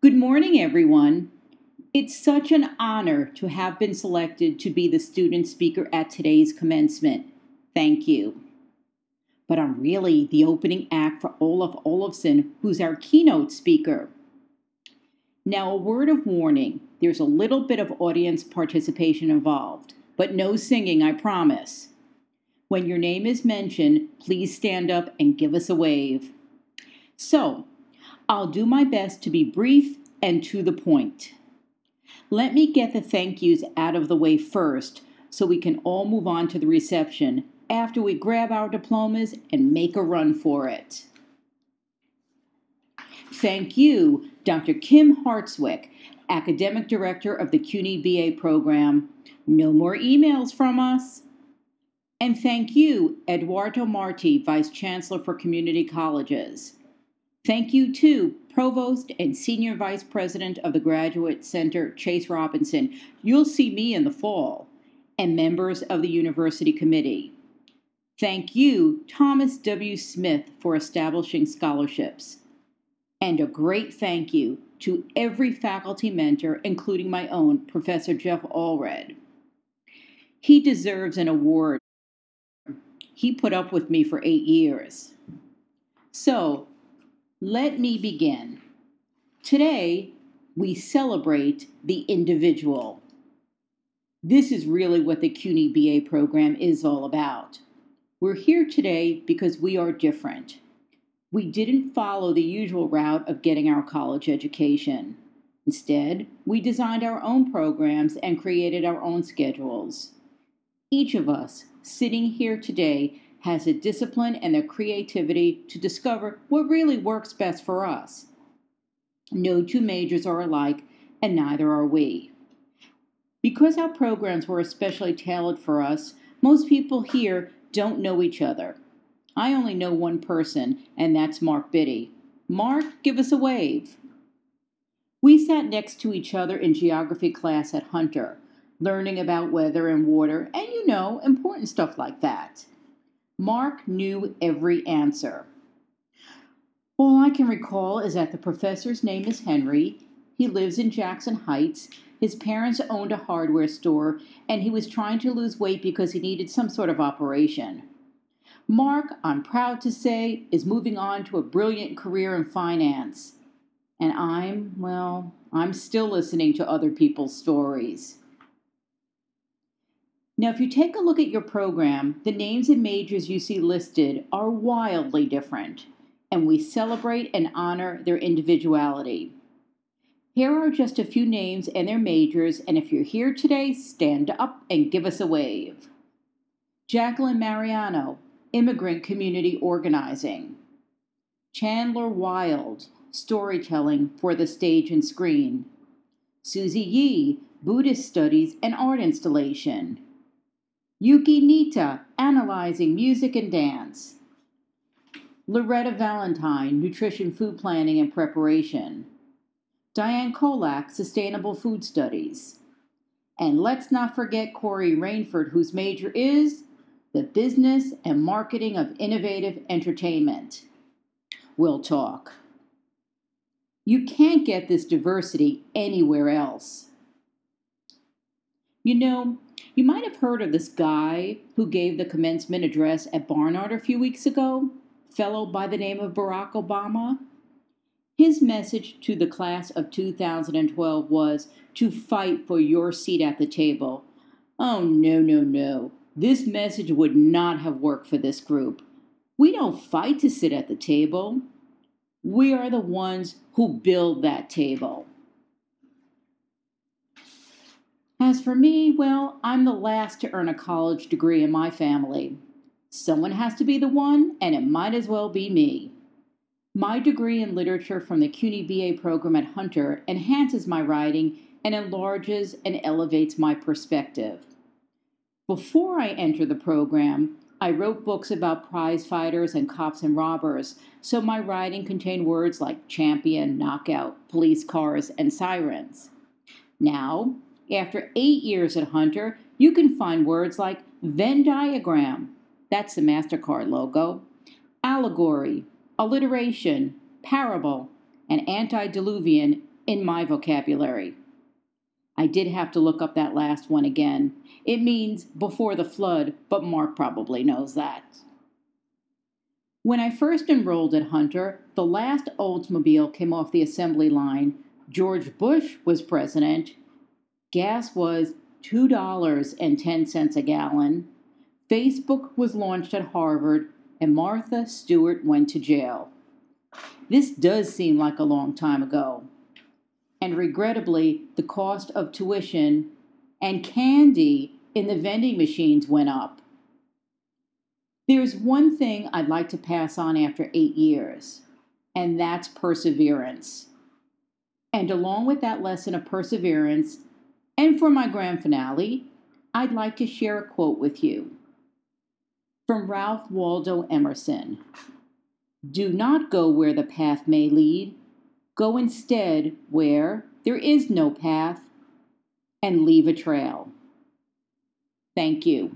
Good morning, everyone. It's such an honor to have been selected to be the student speaker at today's commencement. Thank you. But I'm really the opening act for Olaf Olafsson, who's our keynote speaker. Now, a word of warning, there's a little bit of audience participation involved, but no singing, I promise. When your name is mentioned, please stand up and give us a wave. So, I'll do my best to be brief and to the point. Let me get the thank yous out of the way first so we can all move on to the reception after we grab our diplomas and make a run for it. Thank you, Dr. Kim Hartswick, Academic Director of the CUNY BA program. No more emails from us. And thank you, Eduardo Marti, Vice Chancellor for Community Colleges. Thank you, too, Provost and Senior Vice President of the Graduate Center, Chase Robinson. You'll see me in the fall. And members of the University Committee. Thank you, Thomas W. Smith, for establishing scholarships. And a great thank you to every faculty mentor, including my own, Professor Jeff Allred. He deserves an award. He put up with me for 8 years. So, let me begin. Today, we celebrate the individual. This is really what the CUNY BA program is all about. We're here today because we are different. We didn't follow the usual route of getting our college education. Instead, we designed our own programs and created our own schedules. Each of us sitting here today has the discipline and the creativity to discover what really works best for us. No two majors are alike, and neither are we. Because our programs were especially tailored for us, most people here don't know each other. I only know one person, and that's Mark Biddy. Mark, give us a wave. We sat next to each other in geography class at Hunter, learning about weather and water, and important stuff like that. Mark knew every answer. All I can recall is that the professor's name is Henry. He lives in Jackson Heights. His parents owned a hardware store, and he was trying to lose weight because he needed some sort of operation. Mark, I'm proud to say, is moving on to a brilliant career in finance. And I'm still listening to other people's stories. Now, if you take a look at your program, the names and majors you see listed are wildly different, and we celebrate and honor their individuality. Here are just a few names and their majors, and if you're here today, stand up and give us a wave. Jacqueline Mariano, Immigrant Community Organizing. Chandler Wild, Storytelling for the Stage and Screen. Susie Yee, Buddhist Studies and Art Installation. Yuki Nita, Analyzing Music and Dance. Loretta Valentine, Nutrition, Food Planning and Preparation. Diane Kolak, Sustainable Food Studies. And let's not forget Corey Rainford, whose major is the Business and Marketing of Innovative Entertainment. We'll talk. You can't get this diversity anywhere else. You might have heard of this guy who gave the commencement address at Barnard a few weeks ago, fellow by the name of Barack Obama. His message to the class of 2012 was to fight for your seat at the table. Oh, no. This message would not have worked for this group. We don't fight to sit at the table. We are the ones who build that table. As for me, I'm the last to earn a college degree in my family. Someone has to be the one, and it might as well be me. My degree in literature from the CUNY BA program at Hunter enhances my writing and enlarges and elevates my perspective. Before I entered the program, I wrote books about prize fighters and cops and robbers, so my writing contained words like champion, knockout, police cars, and sirens. Now, after 8 years at Hunter, you can find words like Venn diagram, that's the MasterCard logo, allegory, alliteration, parable, and antediluvian in my vocabulary. I did have to look up that last one again. It means before the flood, but Mark probably knows that. When I first enrolled at Hunter, the last Oldsmobile came off the assembly line. George Bush was president. Gas was $2.10 a gallon. Facebook was launched at Harvard, and Martha Stewart went to jail. This does seem like a long time ago. And regrettably, the cost of tuition and candy in the vending machines went up. There's one thing I'd like to pass on after 8 years, and that's perseverance. And along with that lesson of perseverance, and for my grand finale, I'd like to share a quote with you from Ralph Waldo Emerson. Do not go where the path may lead. Go instead where there is no path, and leave a trail. Thank you.